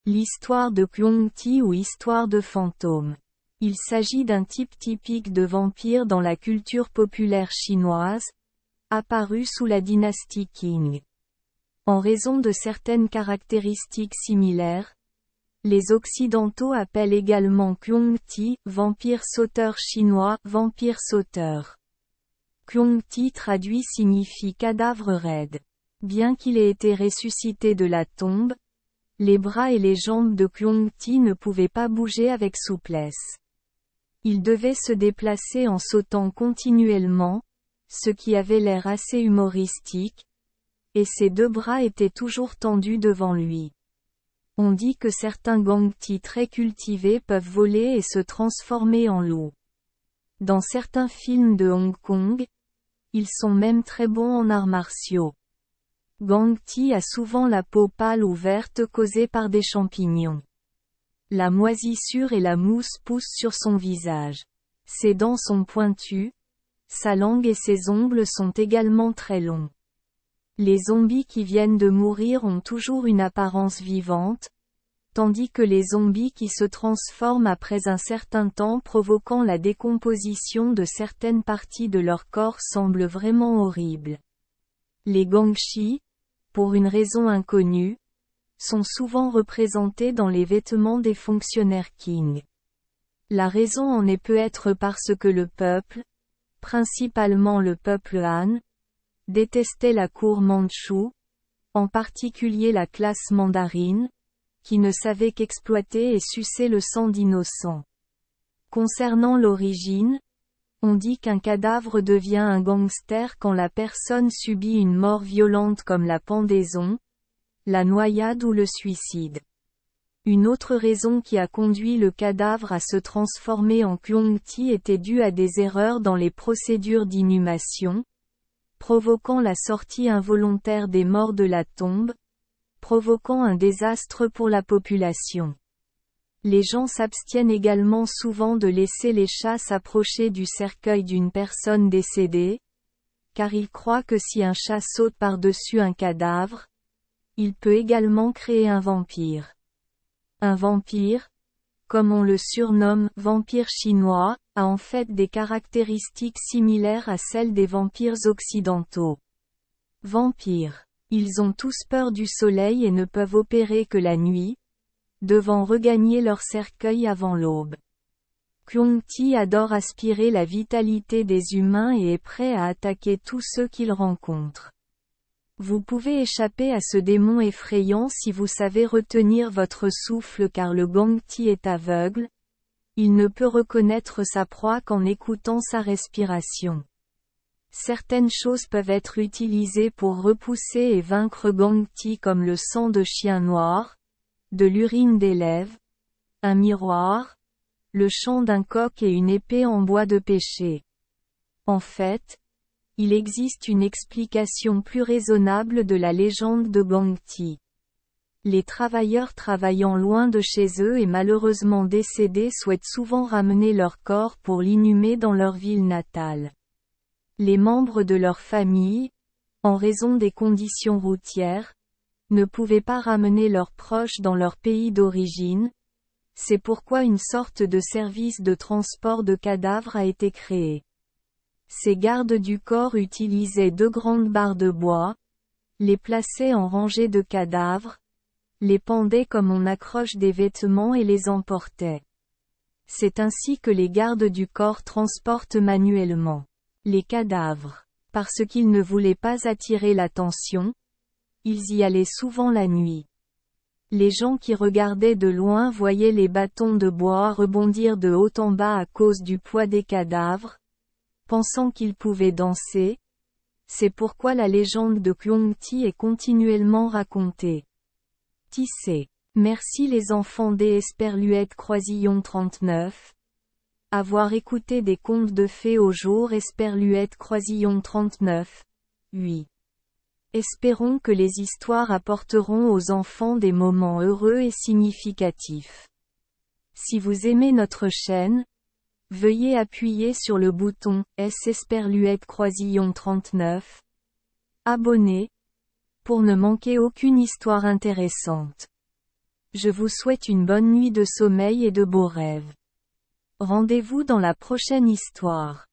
L'histoire de Kyung-ti ou histoire de fantôme. Il s'agit d'un type typique de vampire dans la culture populaire chinoise, apparu sous la dynastie Qing. En raison de certaines caractéristiques similaires, les Occidentaux appellent également Kyung-ti, vampire sauteur chinois, vampire sauteur. Kyung-ti traduit signifie cadavre raide. Bien qu'il ait été ressuscité de la tombe, les bras et les jambes de Kyung-ti ne pouvaient pas bouger avec souplesse. Il devait se déplacer en sautant continuellement, ce qui avait l'air assez humoristique, et ses deux bras étaient toujours tendus devant lui. On dit que certains gangti très cultivés peuvent voler et se transformer en loup. Dans certains films de Hong Kong, ils sont même très bons en arts martiaux. Gangti a souvent la peau pâle ou verte causée par des champignons. La moisissure et la mousse poussent sur son visage. Ses dents sont pointues, sa langue et ses ongles sont également très longs. Les zombies qui viennent de mourir ont toujours une apparence vivante, tandis que les zombies qui se transforment après un certain temps provoquant la décomposition de certaines parties de leur corps semblent vraiment horribles. Les gangshi, pour une raison inconnue, sont souvent représentés dans les vêtements des fonctionnaires Qing. La raison en est peut-être parce que le peuple, principalement le peuple Han, détestait la cour mandchoue, en particulier la classe mandarine, qui ne savait qu'exploiter et sucer le sang d'innocents. Concernant l'origine, on dit qu'un cadavre devient un gangster quand la personne subit une mort violente comme la pendaison, la noyade ou le suicide. Une autre raison qui a conduit le cadavre à se transformer en Kyung-ti était due à des erreurs dans les procédures d'inhumation, provoquant la sortie involontaire des morts de la tombe, provoquant un désastre pour la population. Les gens s'abstiennent également souvent de laisser les chats s'approcher du cercueil d'une personne décédée, car ils croient que si un chat saute par-dessus un cadavre, il peut également créer un vampire. Un vampire, comme on le surnomme vampire chinois, a en fait des caractéristiques similaires à celles des vampires occidentaux. Vampires. Ils ont tous peur du soleil et ne peuvent opérer que la nuit, devant regagner leur cercueil avant l'aube. Kyung-ti adore aspirer la vitalité des humains et est prêt à attaquer tous ceux qu'il rencontre. Vous pouvez échapper à ce démon effrayant si vous savez retenir votre souffle car le gangti est aveugle, il ne peut reconnaître sa proie qu'en écoutant sa respiration. Certaines choses peuvent être utilisées pour repousser et vaincre gangti comme le sang de chien noir, de l'urine d'élève, un miroir, le chant d'un coq et une épée en bois de pêcher. En fait, il existe une explication plus raisonnable de la légende de Gangti. Les travailleurs travaillant loin de chez eux et malheureusement décédés souhaitent souvent ramener leur corps pour l'inhumer dans leur ville natale. Les membres de leur famille, en raison des conditions routières, ne pouvaient pas ramener leurs proches dans leur pays d'origine, c'est pourquoi une sorte de service de transport de cadavres a été créé. Ces gardes du corps utilisaient 2 grandes barres de bois, les plaçaient en rangées de cadavres, les pendaient comme on accroche des vêtements et les emportaient. C'est ainsi que les gardes du corps transportent manuellement les cadavres. Parce qu'ils ne voulaient pas attirer l'attention, ils y allaient souvent la nuit. Les gens qui regardaient de loin voyaient les bâtons de bois rebondir de haut en bas à cause du poids des cadavres, pensant qu'ils pouvaient danser. C'est pourquoi la légende de Kyung-ti est continuellement racontée. Tissé. Merci les enfants des Esperluette Croisillon 39. Avoir écouté des contes de fées au jour Esperluette Croisillon 39. 8. Espérons que les histoires apporteront aux enfants des moments heureux et significatifs. Si vous aimez notre chaîne, veuillez appuyer sur le bouton S Esperluette Croisillon 39. Abonner, pour ne manquer aucune histoire intéressante. Je vous souhaite une bonne nuit de sommeil et de beaux rêves. Rendez-vous dans la prochaine histoire.